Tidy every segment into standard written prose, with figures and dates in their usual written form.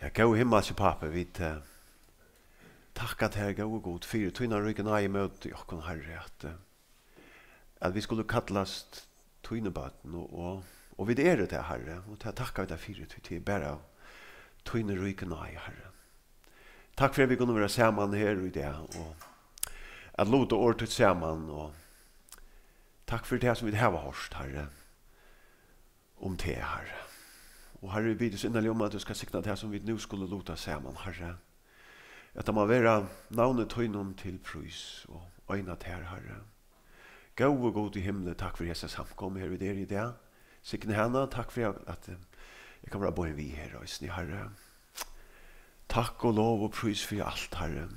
Ja, gå himmelske pappa, vi takka til gå og god, for tøyna ryggen i møte jokken herre, at vi skulle kallast tøynebøten, og vi det til herre, og takka vi det for til bare tøyna ryggen i herre. Takk for at vi kunne være sammen her i det, og at låta ordet sammen, og takk for det som vi har hørt, herre, om det, herre. Og herre, vi bydes innelig om at du skal sikna det som vi nu skulle låta sammen, herre. At det må være navnet tøynen til prøys og øyne til herre. Gå og god i himmelen, takk for Jesus samkom her ved dere i det. Sikne henne, takk for at jeg kan være både vi her, og herre. Takk og lov og prøys for alt, herre.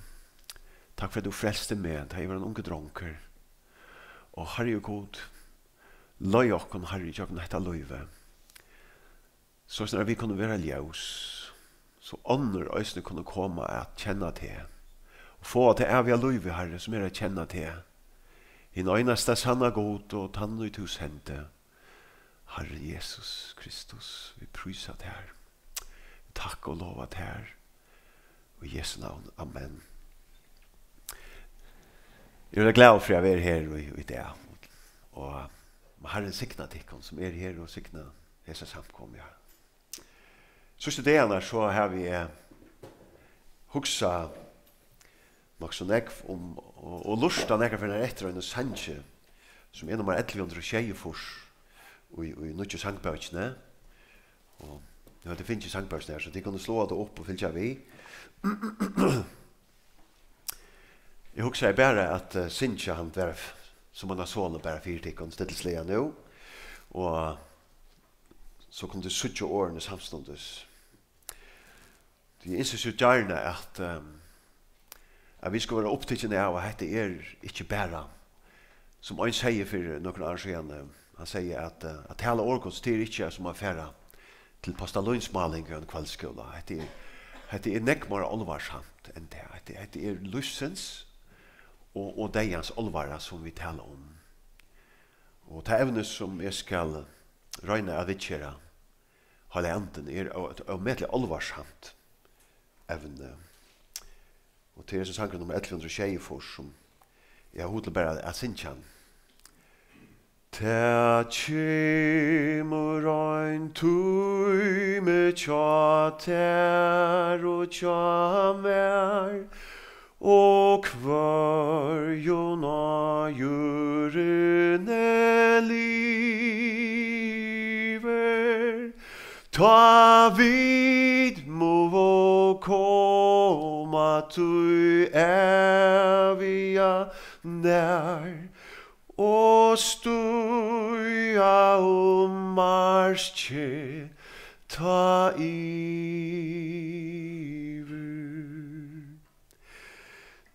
Takk for at du frelste meg, da jeg var en unge dronker. Og herre og god, løy okken, herre, i jokken dette løyve. Så snart vi kunne være ljøs, så ånder øyne kunne komme at kjenne til, og få at det er vi løyve, herre, som er å kjenne til. I nøyneste sanne god og tann ut hos hente, Herre Jesus Kristus, vi pryser til her. Takk og lov at her. I Jesu navn. Amen. Jeg er glad for at jeg er her i det. Og Herren sikna tikkene som er her og sikna Jesus samkom. Ja. Siste delen så har vi hugsa nok så nekv om og lusta nekv for en etter en sanje som er nummer 1124 i nødje sangbøkene. Og ja, det finnes ikke sangbøkene her, så de kunne slå det opp og fylle vi. Jeg husker bare at Sintja han var som han har sålet bare 4 tikkene stilleslige nå. Og så kunne du suttje årene samståndes. De innses jo gjerne at vi skal være opptikkende av at det er ikke bare som han sier for noen år siden. Han sier at tale årgods det er ikke som affæra til postalønsmaling og en kveldskola. Det er nekmere alvarsamt enn det. Det er lysens og deians alvara som vi taler om. Og det evne som jeg skal røyne av vittjera halve anden er avmettelig alvarsamt evne. Og til som sanger nummer 1124 som jeg har hodet bare at Sintjan. Ta kjemur ein tuime tja ter og tja mer og kvar jona jurene liver ta vid må koma tu evia nær og stuja marskje ta iver.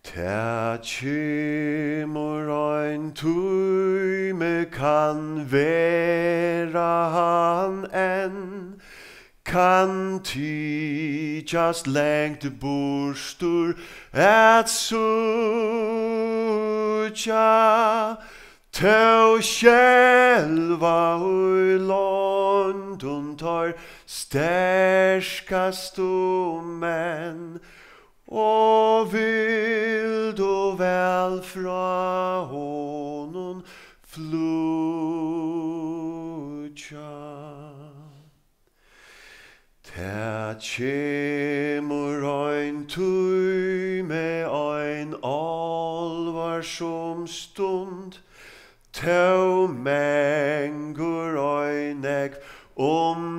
Ta kjemur ein tuime kan vera han enn, kan tidjast lengt borstur at sucha tau själva ui London tar sterskast menn og vill du väl fra honom flucha. Ta kjemur ein tuime ein alvarsom stund tau mengur ein egg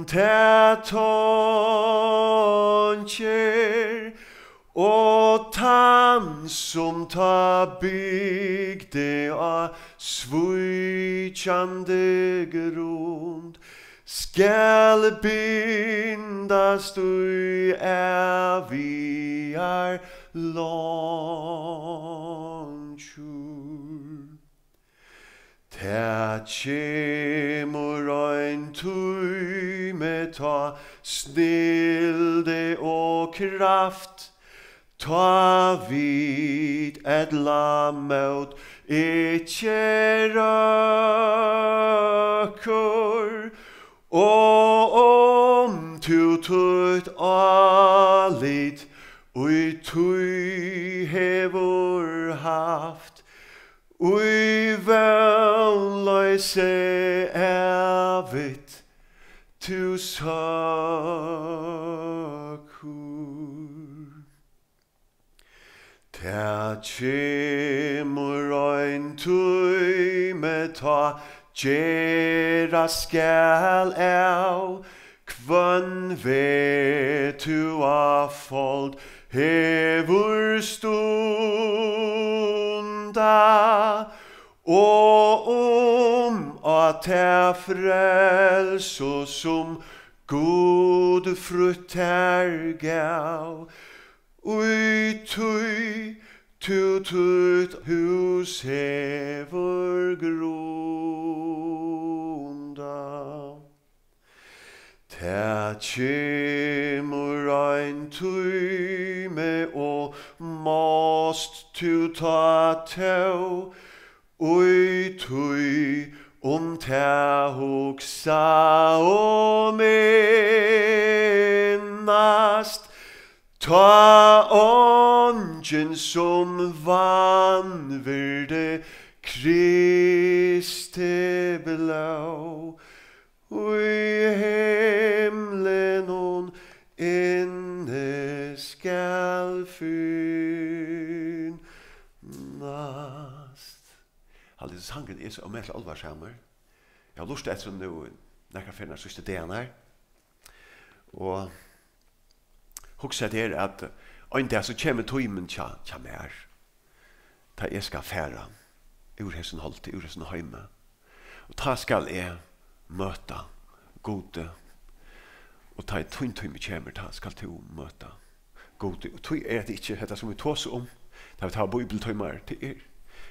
ta toncher og tann som ta bygde a svujtjande grund skal bindast ui evigar långjur. Ta kjemur ein tuime ta snilde og kraft ta vid edla mot ikkje røkur og om tu tut tui hevur haft ui velløyse evit tu sakur. Ta kjemur ein tui med ta gera skal av kvann vet tu a fold hevur stunda og at ta frelso som god frutt her gav ui tui tu tut hus hevur grunda. Ta kjemur ein tuime og måst tu ta tau ui tui ta hugsa og minnast ta ongen som vanvirde Kristi blå ui himlen hon inne skal finnast. Halvdelen sangen er så omvendt alvarsammer. Jeg har lyst etter nå når jeg finner siste delen her. Og husk det at en dag så kommer tøymen tja mer. Da jeg skal fære ur hessen holdt, ur hessen heime. Og da skal jeg møte gode. Og da tøymen kommer, da skal du møte gode. Og tøy det ikke dette som vi tås om. Da vi tar bibeltøymer til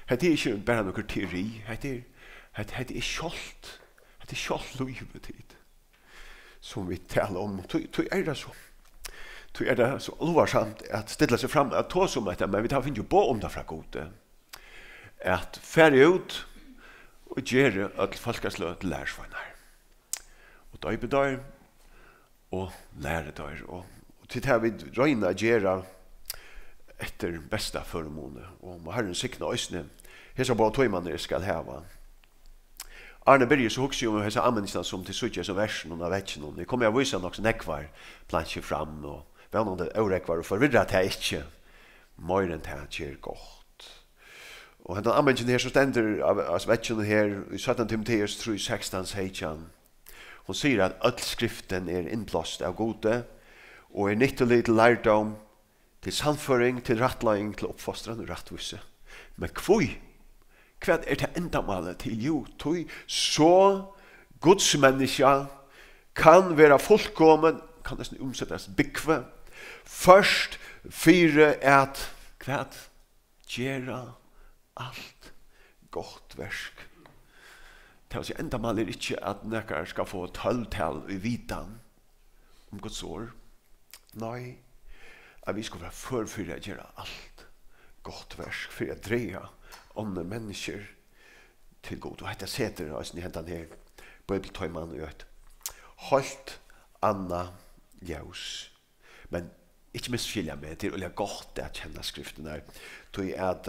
det er ikke bare noe teori. Det er kjolt. Det er kjolt livet tid. Som vi taler om. Tøy det så. Tøy det så alvarsamt at stille seg fram at tås om dette, men vi tar finner jo på om det fra gode. At færre ut og gjøre at folkeslø til lærersvannar. Og døype der og lære der. Og til det vi røyner gjøre etter besta føremåne. Og må Herren sikne øsne hesa på tøymaner skal heva. Arne Birger så hukser jo om hesa anmennisene som til suttje som versen og vekken. Det kommer jeg å vise nok nekvar plansje fram og vel noen det ørekvar og forvirra at jeg ikke mer enn det gjør godt. Og den anmennisene her så stender av vekken her i 17 Timotheus 3:16 sier han. Hun sier at all skriften er innblåst av gode og er nyttelig til lærdom, til samføring, til rattlæring, til oppfostran og rattvise. Men hva er det endamålet til? Jo, tog så Guds menneske kan være fullkommen, kan nesten omsettes bygve, først fire at hva gjøre alt godt versk. Det vil si endamålet er ikke at nekker skal få 12-tall i vitan om Guds år. Nei, at vi skal være førfyrir å gjøre alt godt versk, for å dreie andre mennesker til god. Og dette seter oss i hendene her, bibeltøyman og et holdt anna ljus. Men ikke misskilja meg til å gjøre godt at kjenne skriften her. Til at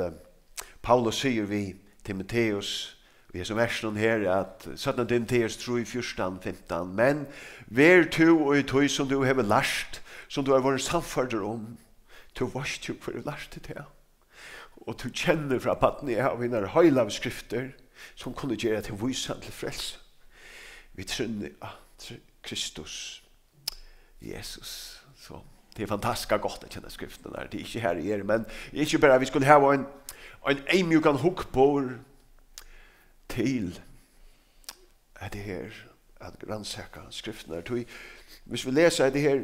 Paulus sier vi Timotheus, vi er som versen her, at 17 Timotheus 3:14-15, men vær to og i tøy som du har lært, som du har vært samførder om, du varst jo for å lære til det. Og du kjenner fra patten jeg har vinner høylav skrifter som kunne gjøre til vysan til frelse. Vi trunner at Kristus, Jesus. Så det er fantastisk godt å kjenne skriften der. Det er ikke her i er, men ikke bare vi skulle ha en eimjukan hukkbord til at det her, at rannsaka skriften der. Hvis vi leser det her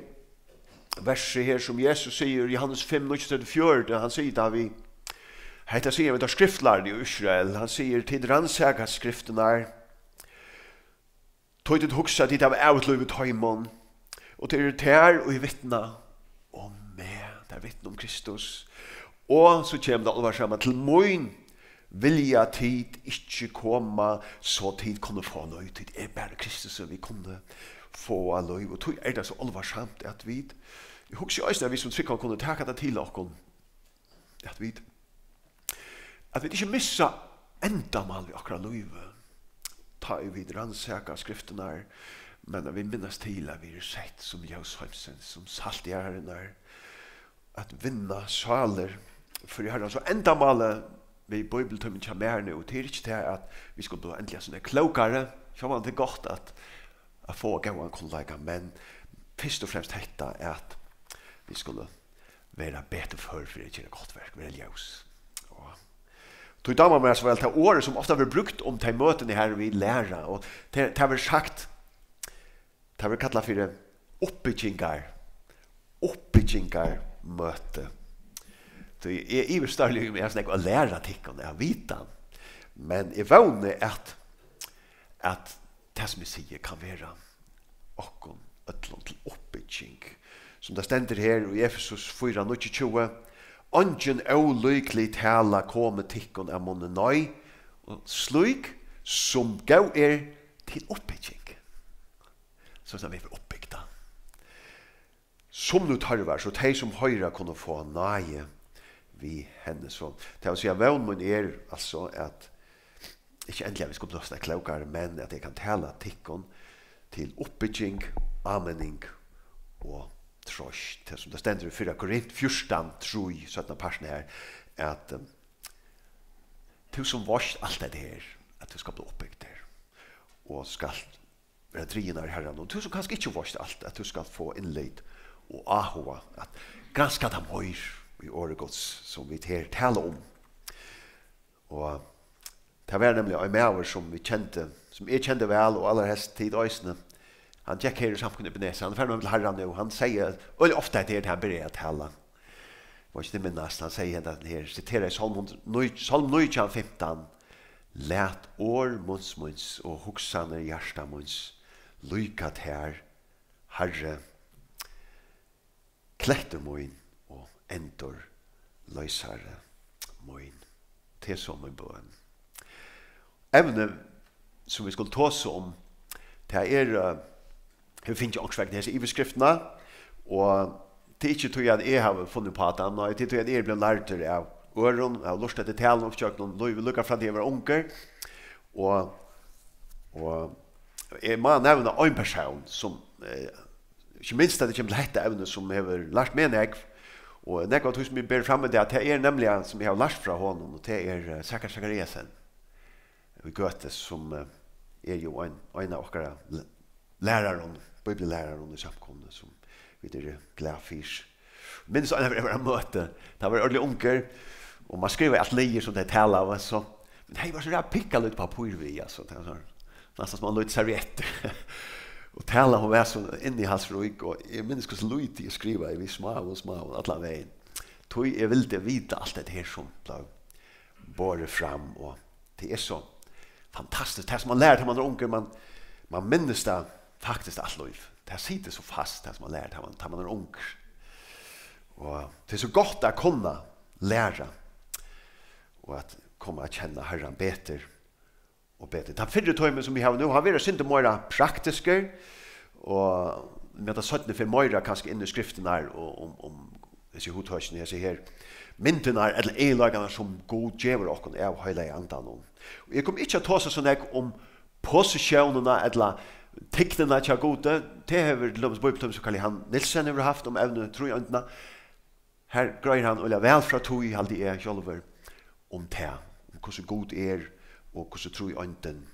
verset her som Jesus sier i Johannes 5:34, han sier da vi hetta sier vi da skriftlærde i Israel, han sier til rannsaka skriften der, tog til hugsa dit av avutluvet heimon, og til er og i vittna om meg, det er vittna om Kristus. Og så kommer det alvar sammen til moin vilja tid ikke koma, så tid kunne få løy, tid er bare Kristus som vi kunne få løy, og tog er det så alvar samt at vi Jeg husker jo også at vi som trykker kunne taka det til oss, at vi ikke missa endamal vi akkurat løyve, ta i vid rannsaka skriftene, men at vi minnes til at vi sett som ljøsheimsen, som saltgjærene, at vinna saler, for jeg har altså endamalet vi bibeltømmen kommer nu, og det ikke til at vi skulle bli endelig sånne klokere, så var det godt at få gåan kollega, men først og fremst dette at vi skulle være bedre for å gjøre godt verk, være ljøs. Tog damer med så vel til året som ofte har brukt om til møtene her vi lærer, og det har vært sagt, det har vært kallet for oppbyggingar møte. Det er i større med jeg å lære tikkene, jeg vite. Men jeg vågner at det som jeg sier kan være åkken øtlån til oppbygging. Som det stender her i Efesus 4:29, «Ongen olyklig tala komme tikkene av munnen nøy, og slik som gav til oppbygging.» Så det er vi oppbygda. Som nu tarvar, så de som høyre kunne få nøye vi henne. Så det vil si at vevnen min altså at ikke endelig vi skal blåse klokere, men at jeg kan tale tikkene til oppbygging, amening og trøst. Det som det stender i 4 Korint 14, 3, 17 parten her, at du som varst alt det her, at du skal bli oppbygd der, og skal være drien av Herren, og du som kanskje ikke varst alt, at du skal få innleid og ahova, at granska dem høyr i året gods, som vi taler om. Og det var nemlig en maver som vi kjente, som jeg kjente vel, og aller helst tid øysene. Han gikk her i samfunnet i Beneset, han er ferdig med Herren nå, han sier, og ofte er det han begynner å tale. Det var ikke det minnast, han sier at her, siterer i Salm 9:15, «Læt år muns og hoksane hjärsta muns, lykat her, Herre, klekter moin og endor løysare moin.» Til som min bøn. Evne som vi skulle ta oss om, det vi finner ikke ångsvekten hese i beskriftene, og det er ikke tog at jeg har funnet på at han, og det er tog at jeg ble lært av øren, av lort etter talen, og vi lukker fra det jeg var unger, og jeg må nevne en person som, ikke minst at det kommer til dette evne som jeg har lært med meg, og det er noe som jeg ber frem med det, at det er nemlig som jeg har lært fra honom, og det er Sakariasen, i Goethe, som er jo en av dere læreren, bibellæreren i samkomne, som vi er glad for. Minns en av en møte, det var ordentlig unger, og man skriver alt lier som det taler av, så, men hei, var så rart pikka litt på pyrvi, altså, det var nesten som man litt servietter, og taler hun var så inne i hans røyk, og jeg minns hvordan litt jeg skriver, vi små, alle veien. Tog jeg ville vite alt det her som ble båret fram, og det er så fantastisk, det som man lærer til man er unger, man minnes det faktisk alt liv. Det sitter så fast, det som man lærer til man er unger. Og det er så godt å kunne lære, og at komme å kjenne Herren bedre og bedre. Den fyrre tøymen som vi har nå, har vært synte mer praktiske, og med det 17 for mer kanskje inn i skriften her, om disse hodtøysene jeg ser her, myndene eller eilagene som god djever åkken av høyla i andan om. Og jeg kommer ikke til å ta seg sånn om posisjonene eller tikkene til gode. Det har vi Lømmens Bibeltøm som Karl Johan Nilsen har haft om evne tro i øynene. Her greier han Ulla vel fra tog i alltid er kjølver om det, om hvordan god og hvordan tro i øynene.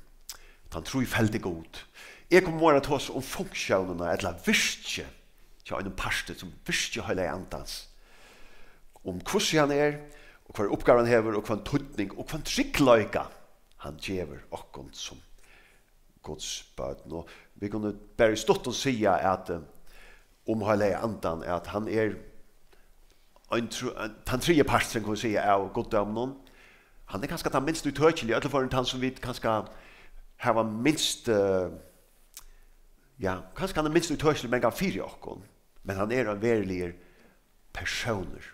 Han tror i veldig god. Jeg kommer bare til oss om funksjonene eller virke til en parste som virke høyla i andans. Om hvordan han og hva oppgaven hever, og hva en tøtning, og hva en tryggløyga han gjever okkon som Guds bøten. Og vi kunne bare stått og si at om høyla i andan, at han den tredje parten, kan vi si, av goddømmen. Han kanskje den minst utøkelig, eller for han som vi kanskje har minst, kanskje han minst utøkelig, men kan fyre okkon. Men han en verilig personer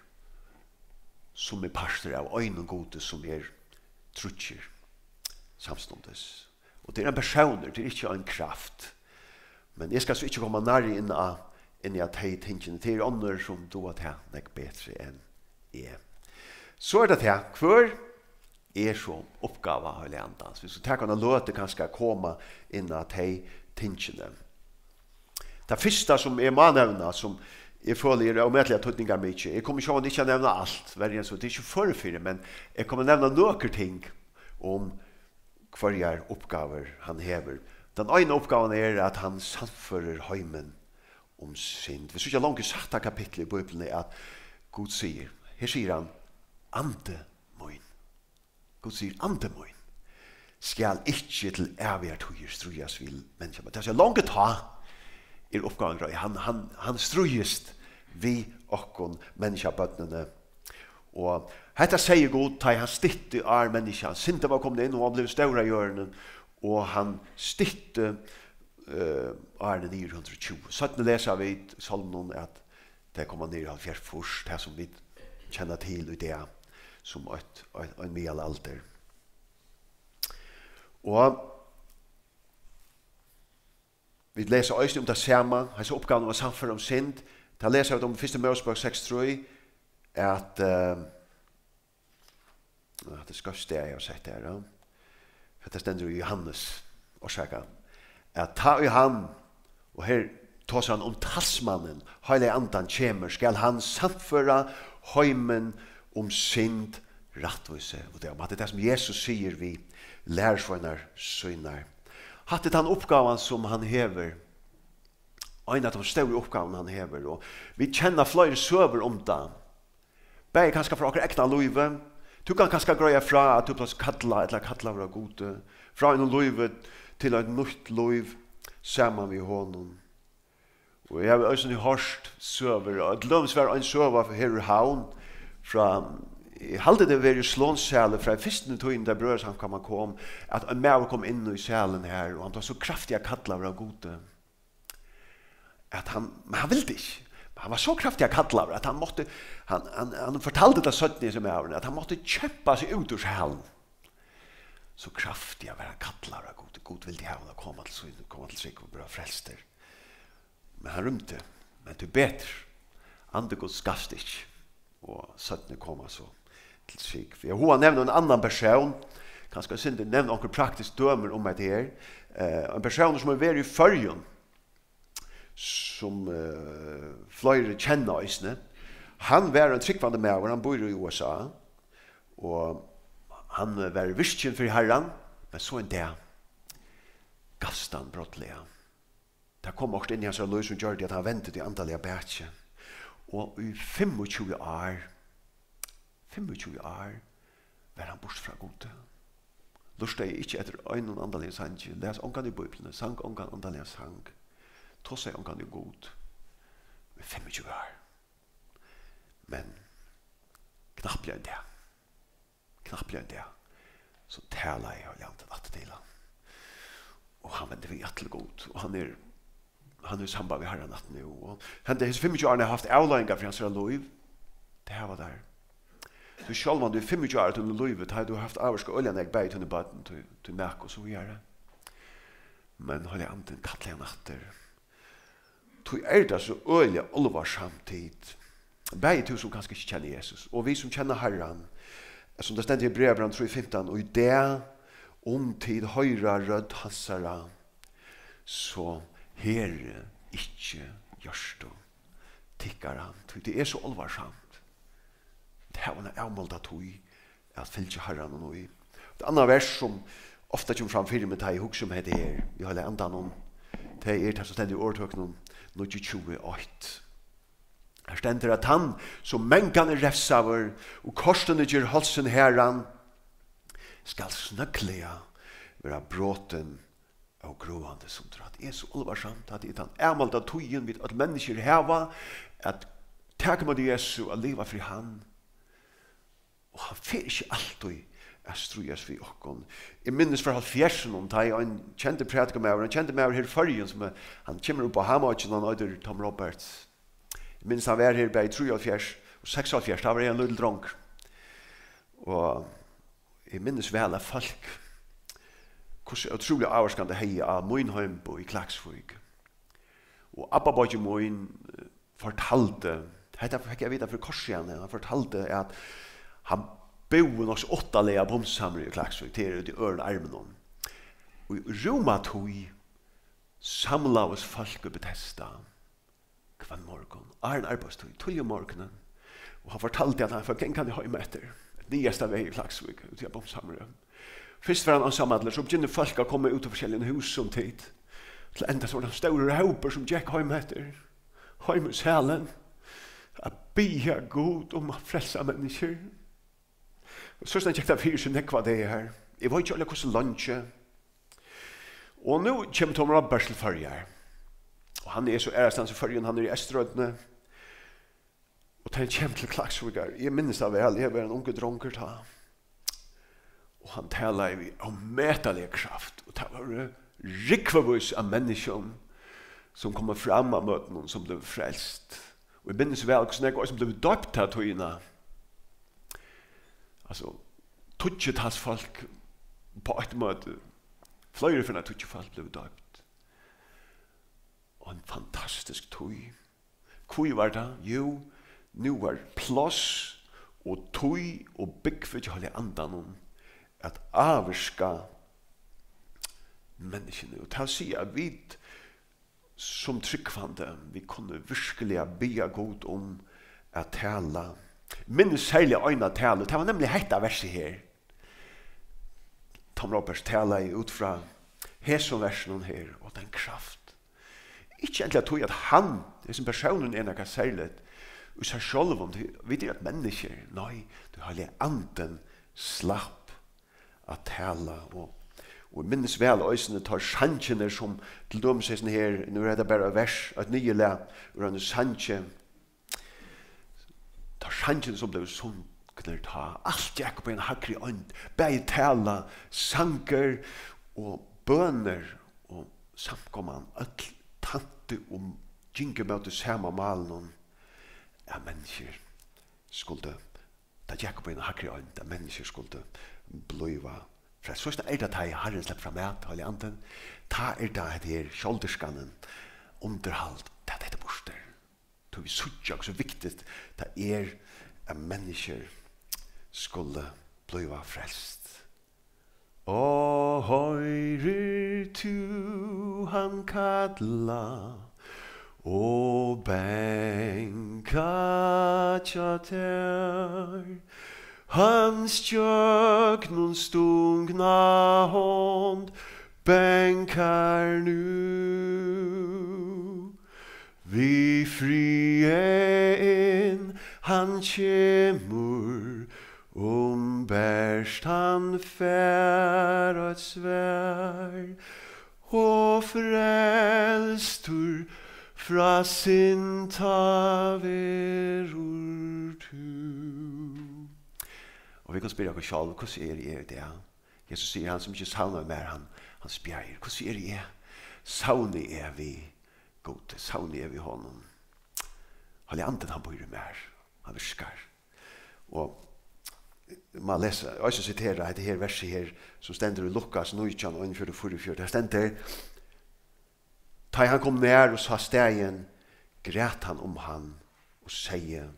som parster av øyne gode som trutcher samståndes. Og det en personer, det ikke en kraft. Men jeg skal så ikke komme nær inn av inn i at hei tingene til ånder som då at jeg nek bedre enn jeg. Så det til, hver så oppgave av hele andans. Hvis du tar kan løte kanskje komme inn at hei tingene. Det første som må nevne, som jeg føler omøtelige tøtninger mye, jeg kommer ikke å nevne alt, så det er ikke forfyrir, men jeg kommer nevne noen ting om hva oppgaver han hever. Den ene oppgaven at han samfører heimen om synd. Hvis du ikke langt sagt av kapitlet i Bibelen at Gud sier, her sier han, ande moin. Gud sier, ande moin. Skal ikke til evige tøyer strujas vil mennesker. Men det er så langt ta oppgaven. Han strujest vi okkon menneskebøttene. Og dette sier Gud, da han stitte menneska. Sinta var kommet inn, og han ble større i hjørnen. Og han stitte Arne 920. Sånn leser vi i salmen at det kommer ned av fjerdfors, det som vi kjenner til i det, som en mye alder. Og vi leser også om det samme, hans oppgave var samfunnet om synd. Da leser vi om 1. Mosebok 6:3, at det skal stå jeg har sett der, det stender i Johannes årsaka, at ta i han, og her tar han om talsmannen, heilig andan kjemer, skal han samføre heimen om synd rattvise. Og det er det som Jesus sier vi lærersvønner synar. Hatt den oppgaven som han hever, en av de større oppgavene han hever, og vi kjenner flere søver om det. Begge kanskje fra akkurat ekne løyve. Du kan kanskje grøye fra at du plass kattla, eller kattla var gode, fra en løyve til et nytt løyv, sammen med honom. Og jeg har også hørt søver, og det lønnes være en søver her i havn, fra jeg halte det var i slånsælet fra første tøyen der brødsamkammer kom, at en maver kom inn i sælen her, og han var så kraftig kattla var gode, at han ville ikke. Han var så kraftig kattla at han måtte, han fortalte det søttene som er, at han måtte kjøpe seg ut ur sælen. Så kraftig var han kattla var gode. God ville ha henne komme til seg og bra frelster. Men han rymte. Men du beter. Ande Gud skafft ikke. Og søttene kom så til seg. For hun har nevnt en annan person. Kanskje jeg synes nevnt noen praktisk dømer om det her. En person som er vært i førjen. Som flere kjenner ossene. Han var en tryggvande med, han bor i USA. Og han var virkjen for herren, men så en dag gavst han brottelig. Det kom også inn i hans løy som gjør det at han ventet i antallet bætje. Og i 25 år var han bort fra gode. Lørste jeg ikke etter øynene antallet sang, les ångan i Bibelen, sang ångan antallet sang, tog seg ångan i god. I 25 år. Men knapt ble det. Så taler jeg og landet at til han. Og han vender vi til god. Og han er samband med herren at nå. Og han det 25 år har haft avløyngar for hans liv. Det her var der. Så selv om du 25 år til livet, har du haft avvarsk og oljan jeg beg til baden til mek og så videre. Men har jeg anden kattelig natter. Du det så øyelig olvar samtid. Beg til som kanskje ikke kjenner Jesus. Og vi som kjenner herren, som det stender i brevbrann 3:15, og i det tid høyra rød hansara, så herre ikke gjørst tikkar han. Det er så alvarsamt. Det er en avmålda tog at fylke herren og noe. Det andre vers som ofte kommer fram fyrir med det i huksom heter her, vi har andan om, det det som stender i årtøknen 28. Her stender at han som mengan refsaver og korsene gjør halsen herran skal snøklega være bråten og gråande som det er så alvarsamt at det er den ærmalda tøyen vid at mennesker heva at takk med Jesu og leva fri han og han fer ikke alltid at strujas vi okkon. Jeg minnes fra 70 om da jeg en kjente prædika med en kjente med her i fargen som han kommer opp på Hamarchen og han øyder Tom Roberts. Jeg minns han var her bei 73 og 76, da var jeg en lille dronk. Og jeg minns vel av folk, hvordan utrolig avvarskende hei av Moinheimbo i Klaksvøk. Og Abba Boji Moin fortalte, dette fikk jeg vite for korset han fortalte at han bor nok så 8 lega bomsamler i Klaksvik, til ut i øren armen om. Og i Roma tog samla oss folk og Bethesda hver morgen, en arbeidstog, 12 morgenen, og han fortalte at han fikk en kan hjemme etter, et nyeste vei i Klaksvik, ut i bomsamler. Først var han ansammadler, så begynner folk å komme ut av forskjellige hus som tid, til enda sånne store hauper som gikk hjemme etter, hjemme i salen, a bia god om a frelsa mennesker. Så snart gikk det fyrir som nekva det her. Jeg var ikke alle hvordan lunsje. Og nå kommer Tom Roberts til Førjar. Og han så ærestans i Førjen, han i Estrødene. Og til han kommer til Klaksvigar. Jeg minnes det vel, jeg var en unge dronker ta. Og han taler om metalig kraft. Og det var rikvavus av mennesker som kommer fram av møten som ble frelst. Og jeg minnes vel hvordan jeg som ble døpt av togene. Altså, tutset hans folk på et måte. Flere for at tutset folk ble døpt. Og en fantastisk tog. Hvor var det? Jo, nå var plass og tog og bygg for ikke holde andan om at avvarska menneskene. Og til å si at vi som tryggvande, vi kunne virkelig bya god om at tala. Minnes særlig øyne tale, det var nemlig hetta verset her. Tom Roberts tala ut fra hesom-versen her, og den kraft. Ikke egentlig tog at han, som personen noe særlig, og seg selv om det, vi at mennesker, nei, du har litt anden slapp at tala, og minnes vel øysene tar sjansene som til dem sier sånn her, nå det bare vers, et nye le, og han sjanje, tar sjansene som ble sånn, kunne ta alt jeg på en hakri ånd, bare tala, sanger og bøner, og samkomman, alt tante om gynge møte samme malen, ja, mennesker skulle, da jeg på en hakri ånd, da mennesker skulle bliva for så det det jeg har en slepp fra meg, holde anden, ta det her kjolderskannen, underhold, det det borster. Det vi suttjag så viktig, det at mennesker skulle bliva frelst. Og høyrer tu han kalla, og benka tja ter, hans tjögnun stungna hånd bänkar nu. Vi frie in han kjemur, bärst han fär och svär, och frälstur fra sin taverur tu. Og vi kan spørre oss selv, hvordan det? Jesus sier, han som ikke savner mer, han spør, hvordan det? Savner vi god, savner vi honom. Holde anden han bor mer, han virker. Og man leser, jeg skal sitere det her verset her, som stender i Lukas 19:44. Det stender, da han kom nær og sa stegen, græt han om han og sier,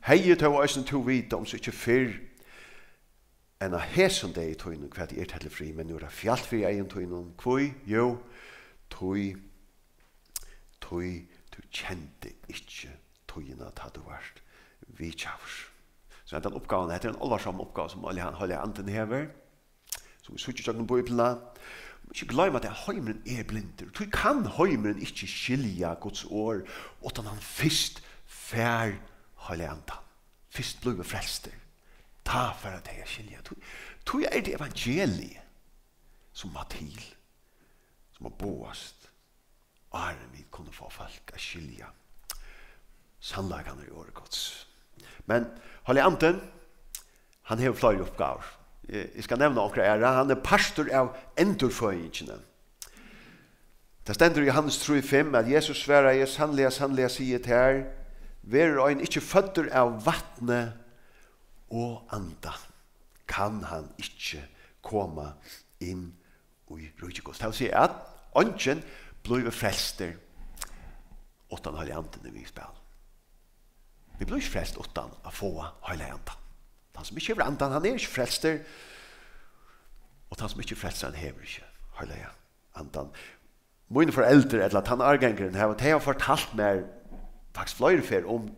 hei til å øyne to vite om så ikke fyrr, enn av hesen deg i tøynen, hva det til fri, men nå er det fjalt fri egen tøynen. Hvor? Jo, tøy, du kjente ikke tøyene da du var vi tjavs. Så den oppgaven heter en alvarsom oppgave som alle han holder anden hever, som vi sier ikke bøyblene. Ikke glem at heimeren blinder. Du kan heimeren ikke skilja Guds år, utan han først fær holder anden. Først blir frelster. Ta for at jeg skilja. Du det evangeliet som var til, som var boast, og vi kunne få folk å skilja. Sannlagene i året Guds. Men holde anden, han har flere oppgaver. Jeg skal nevne akkurat han pastor av endurføyingene. Det stender i Johannes 3:5 at Jesus svarer, jeg sannelig sier til her, ver øyn ikke fødder av vattnet og anda, kan han ikke komme inn i rujegås. Det vil si at ånden blir frelster utan hela anden i vi spel. Vi blir ikke frelst utan å få hela anden. Han som ikke er anden, han er ikke frelster, og han som ikke er frelster, han hever ikke hela anden. Mine foreldre, eller han argengeren, de har fortalt meg faktisk flere fer om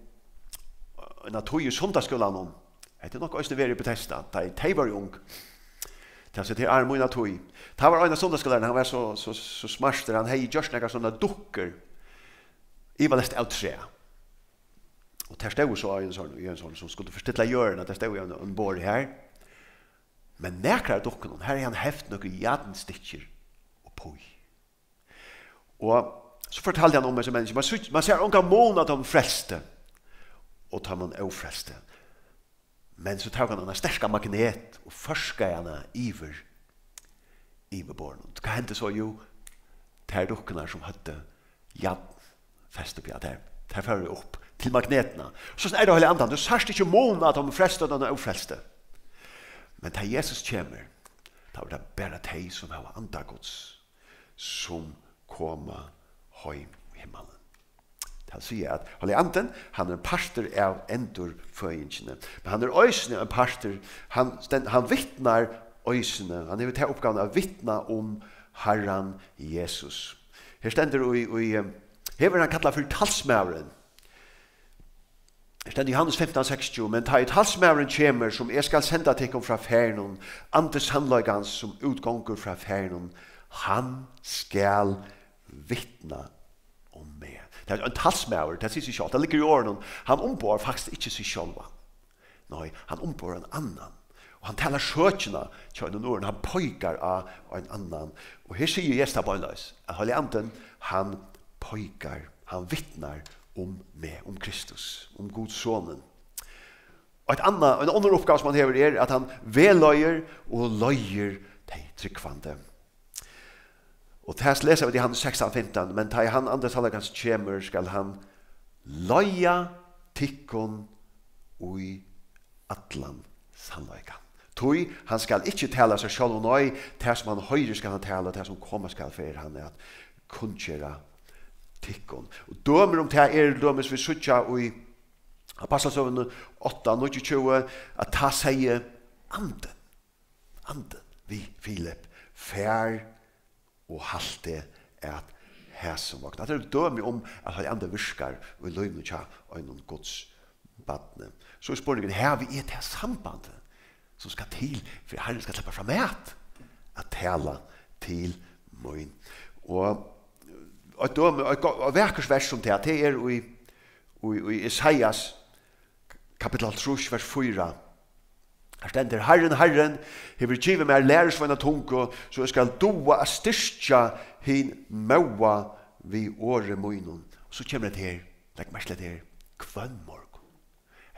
en tog i sundagsskolen om. Det er nok også det vi på testa, da de var ung. Det er mine tog. Det var en av sundagsskolen, han var så smarster, han hadde gjort noen sånne dukker, i var lest av tre. Og der stod så en sånn som skulle forstille hjørnet, der stod en bor her. Men nekrar dukken, her er han heft noen jadenstikker og poi. Og så fortalte han om en menneske, man ser unga måned om frelste, og tar man ofrelste. Men så tar han en sterska magnet, og forskar han iver bornen. Hva hendte så jo? Det dukkene som hadde jaden fest oppi at her fører vi opp til magnetene. Så er det hele andan, du sørst ikke måned om frelste og den ofrelste. Men da Jesus kommer, da er det bare de som har andagods, som kommer hjem i himmelen. Det sier at Hellige Anden, han er en pastor av endorføyingene. Men han er også en pastor, han vittnar øysene, han har til oppgaven å vittne om Herren Jesus. Her stender her vil han kalla for talsmæveren. Her stender Johannes 15:60, men ta i talsmæveren kommer, som jeg skal senda til fra fernen, andes handløygans som utgonger fra fernen, han skal vittna om meg. Det er en talsmæver, det sier seg selv, det ligger i årene, han ombår faktisk ikke seg selv. Nei, han ombår en annan. Og han taler skjøtjene til en årene, han pøykar av en annan. Og her sier Gjesta Bøyløs, at Hellige Anden, han pøykar, han vittnar om meg, om Kristus, om Guds sonen. Og en annen oppgave som han hever er at han veløyer og løyer de tryggvande. Og det leser vi i Johannes 16:15, men da han andre talagans kjemer, skal han løya tikkun ui atlan sannløyga. Tui, han skal ikke tala seg selv og nøy, det som han høyre skal han tala, det som kommer skal for han er at kunnkjera tikkun. Og dømer om det dømes vi suttja i Apostlesøvnen 8:29, at ta sier anden, vi Filip, fær og halte at hæsum vakna. Det er dømi om at han andre virkar og i løyvnu tja og i noen Guds badne. Så er spørningen, her vi er til sambandet som skal til, for Herren skal slippe fra mæt at tala til møyn. Og et verkersvers som det er i Isaias kapitel 3, vers 4. Her stender Herren hever givet meg læresvenn av tunga, så jeg skal doa a styrkja hin maua vi åre munnen. Og så kommer det her, legg meg slett her, kvann morgon.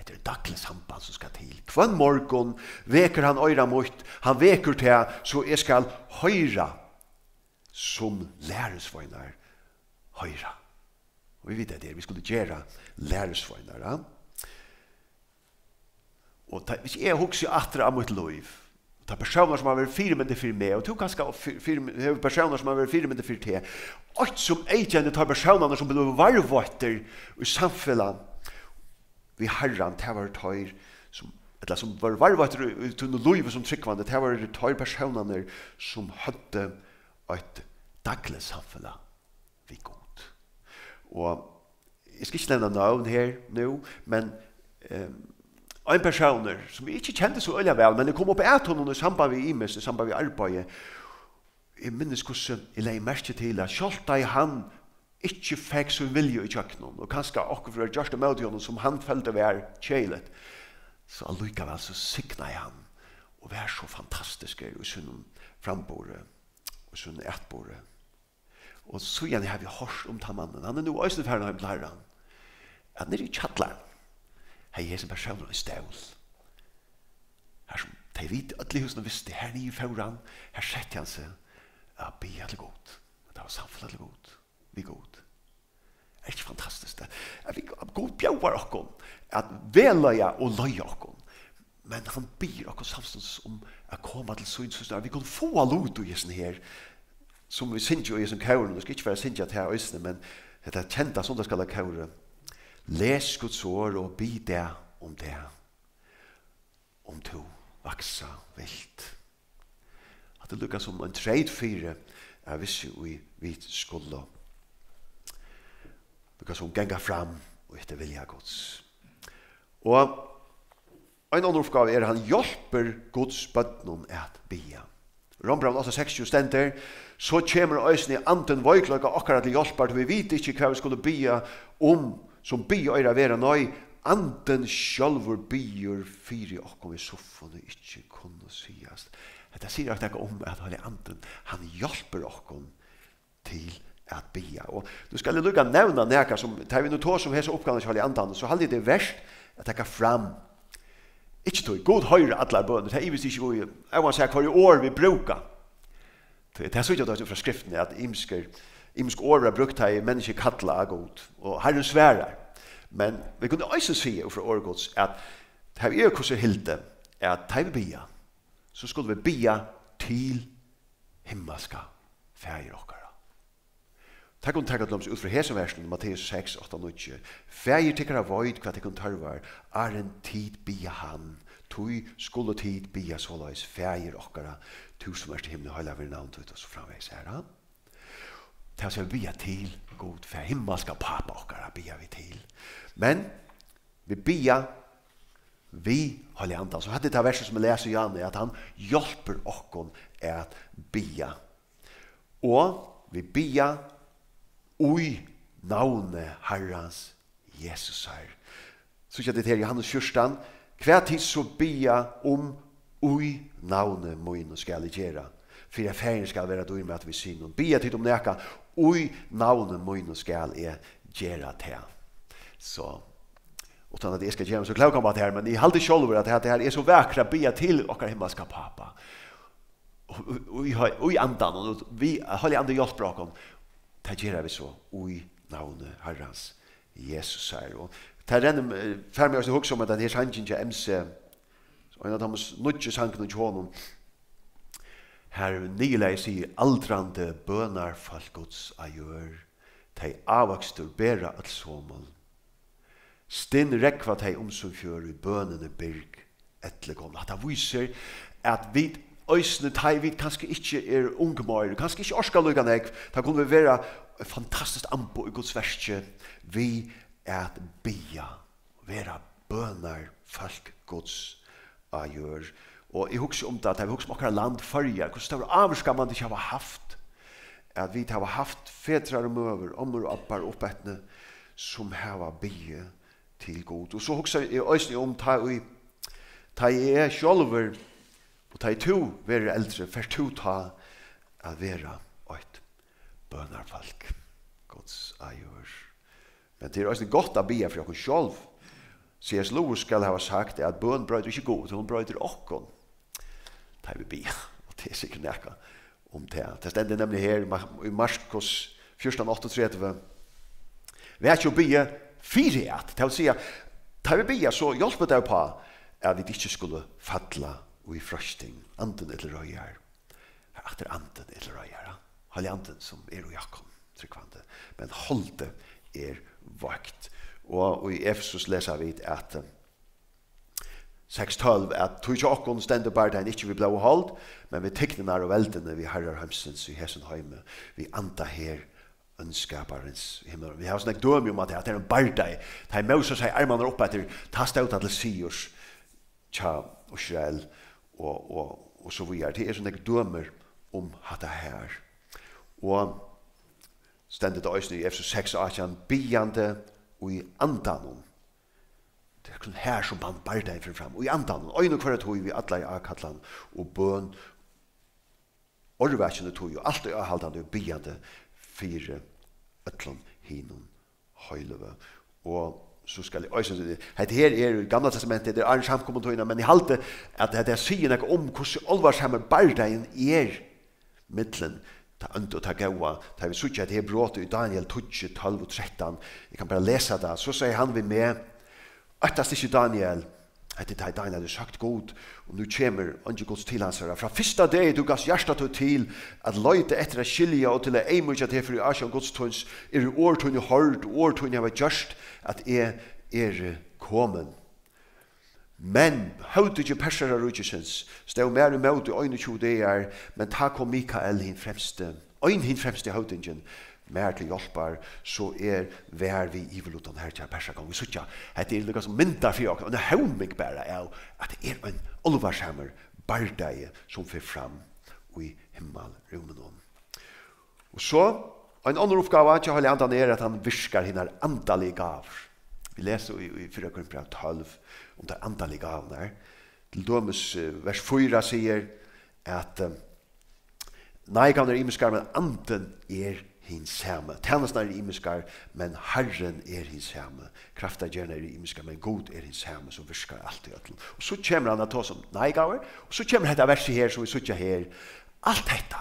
Det er daglig samband som skal til. Kvann morgon veker han øyra mot, han veker til, så jeg skal høyra som læresvennar høyra. Og vi vet det, vi skulle gjøre læresvennar, ja. Og hvis jeg husker atra av mitt liv, ta personer som har vært firmyndig for meg, og to kanskje personer som har vært firmyndig for te, alt som eitkjenne tar personer som blir varvater i samfunnet, vi herran, det var tøyr som var varvater i livet som tryggvande, det var tøyr personer som hadde et daglig samfunnet vi god. Og jeg skal ikke nevne navn her nå, men en personer som jeg ikke kjente så øyla vel, men jeg kom opp et honom i samband med imes, i samband med arbeid. Jeg minnes hvordan jeg legger merke til at selv da han ikke fikk så vilje i kjøkkenen, og kanskje akkurat for å gjøre det med honom som han følte var kjeilet, så allikevel så signa jeg han og var så fantastisk i sin frambore, og sin etbore. Og så igjen har vi hørt om den mannen. Han er nå også ferdig med læreren. Han er i kjattleren. Hei, jeg som personer i stål. Her som de vet, alle husene visste, her nye foran, her sette han seg, ja, be alle godt. Det var samfunnet alle godt. Vi godt. Det er ikke fantastisk det. Vi god bjauer okken, at veløya og løya okken. Men han ber okken samstånds om å komme til synsøster. Vi kunne få lot i sånn her, som vi synes jo i sånn kauren, det skal ikke være synes at her øsene, men Detta kända som det skal kaure. Les Guds ord og bi det om det. Om to vaksa vilt. At det lukkar som en trade fire er vissi vi skulle. Lukkar som genga fram og etter vilja Guds. Og en annen oppgave er han hjelper Guds bøtnen at bia. Rombrand 8:60 stender, så kommer øysen i anden vøykløyga akkurat til hjelper, vi vet ikke hva vi skulle bia som bia øyra vera nøy, anden sjálfur biur fyri okkom i soffon og ikke kunne sies. Dette sier at jeg om at han er anden, han hjelper okkom til at bia. Og du skal lukka nevna neka som, tar vi nu tå som hese oppgaven til andan, så halde det verst at jeg fram ikke tog god høyre atler bønner, det er visst ikke hvor jeg må si hver år vi brukar. Det er så ikke det fra skriften at imsk år er brukt her i menneske kattla er god, og Herren sværer. Men vi kunne også si fra årgods at det vi hvordan hilde at det vi bia, så skulle vi bia til himmelska fægir okkara. Det kunne tenke til ut fra heseversen, Matteus 6, 8, 9. Fægir tikkara void hva tikkun tarvar, er en tid bia han, tui skulle tid bia såleis fægir okkara, tu som er til himmel, høyla vi navn ut og så framvegs her. Det er så bia til god fægir, himmelska papa okkara bia vi til. Men vi bia, vi holder andan. Så hadde det verset som jeg leser i Janne, at han hjelper okkon at bia. Og vi bia ui navne Herrans Jesus her. Så ikke det her Johannes 14. Hver tid så bia ui navne moin skal gjøre. For jeg ferien skal være døy med at vi sier noen. Bia tid neka ui navne moin skal jeg gjøre til. Så utan att jag ska göra så klart om att här men I halde själva att det här är så vackra bia till och himmelska pappa. Och i andan och vi har ju andra hjälpbrakon. Det gör vi så i navnet Herrans Jesus här och tar den för mig också om att det är sanningen till MC och en av dem nutje sanken och honom. Här nila sig aldrande bönar folk Guds ajör. De avvakstur bera att somol. Stinn rekva teg omsorgfjør i bønene byrg etlegom. At det viser at vi øysene teg vi kanskje ikke er ungmøyre, kanskje ikke orska lukkan eg, det kunne være fantastisk ambo i Guds verste vi at bia, være bønar folk Guds gjør. Og jeg husker om det, at jeg husker om akkurat land farger, hvordan det var avskam man ikke har haft, at vi har haft fedrar og møver, ommer og appar oppettene, som har bia til god. Og så husker jeg også om ta jeg sjølver og ta jeg to være eldre for to ta at være et bønarfolk Guds ajør. Men det er også godt å be for dere selv. C.S. Lewis skal ha sagt at bøn brøyder ikke god, hun brøyder okkon. Ta vi be. Og det er sikkert nekka om det. Det stender nemlig her i Marskos 14:38. Vi er ikke å be fyriat. Det vil si at da vi bia så hjelper det på at vi ikke skulle fadla og i frøsting anden eller røyar. At det er anden eller røyar. Halli anden som er og jakkom, tryggvande. Men holde er vakt. Og i Efesus leser vi at 6:12 at tog ikke okkon stender bare den ikke vi blå hold, men vi tekner og veldene vi herrar heimsens i hesen heime. Vi anda her ønskaparens himmel. Vi har sånn ek døm om at det er en bardei. Det er mausa seg armene opp etter tasta ut til Sios, tja, Israel og så videre. Det er sånn ek dømer om at det her. Og stendet også i Efesus 6:18 biande og i andanon. Det er sånn her som man bardei for fram. Og i andanon. Øyne hver tog vi atla i akatlan og bøn. Orvekkene tog jo alt i avhaldande og biande fire ötlom hinum høyløve. Og så skal jeg også si det. Her er i Gamla testamentet, det er en samkommentoina, men jeg halte at det sier noe om hvordan olvarsheimer bardeien er middelen ta ønte og ta gaua. Da vi sutja at det er brått i Daniel 12, 12 og 13. Jeg kan bare lese det. Så sier han vi med, øttast ikke Daniel, Det är det du sagt god och nu kommer anje Guds tilhansare fra första dag du gas hjärtat till att löjta efter att skilja och till att eimutja till för Asien Guds tons årtunne hård årtunne har just att kommen. Men hade ju persara rutschens stod mer emot i 21 dagar men ta kom Mikael hin fremste hautingen mer til hjelpar så vær vi ivelutan her til persa gang vi suttja at det lukka som myntar for og det haumig bara at det en olvarsammer bardeie som fer fram i himmelrummen. Og så en annan uppgave att jag håller andan att han viskar hinnar andalig gav. Vi läser i 4 Korinthierbrev 12 om det andalig gav där. Till dömes vers 4 säger att nej kan det imiskar men anden hinsamme. Tjänsten imiskar men Herren hinsamme. Krafta gärna imiskar men god hinsamme som viskar allt i ötlen. Och så kommer han att ta som nej gav och så kommer detta verset här som vi suttjar här. Allt detta.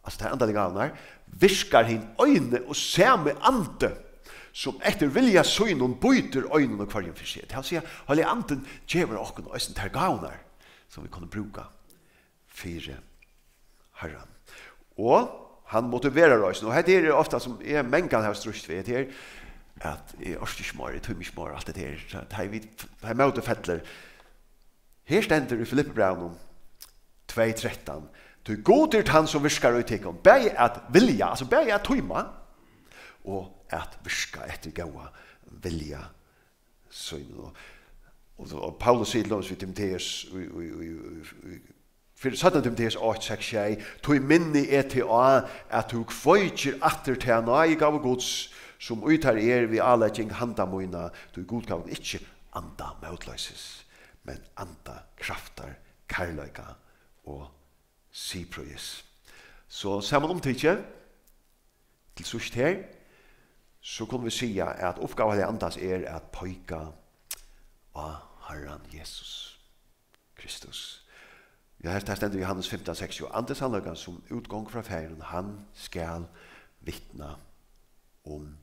Alltså det andliga gavnar viskar hin øyne og samme ande som etter vilja søgnen byter øynene og kvarjen for seg. Det vil si at hele anden gjør åkken og øyne til gavnar som vi kan bruka for Herren. Og han motiverer oss. Og det er ofta som mengan har strust ved her at orstismår, tømmismår, alt det her. Det er møte fettler. Her stender i Filippebrevnen 2:13 Du god han som viskar ut tekon. Bæg at vilja, altså bæg at tøyma, og at viska etter gaua vilja søgnen. Og Paulus sier til oss ved Timotheus, for 17 Timotheus 8:6, tøy minni til at du kvøyger atter til han og gav gods, som uttar vi alle ting handa moina, du god gav ikke anda møtløses, men anda kraftar, kærløyga og Cyprus. Så sammen omtidje til sørst her, så kunne vi si at oppgaven det andas at pøyka av Herren Jesus Kristus. Ja, her stender i Johannes 15:6, andes anløyga som utgång fra feiren, han skal vittna om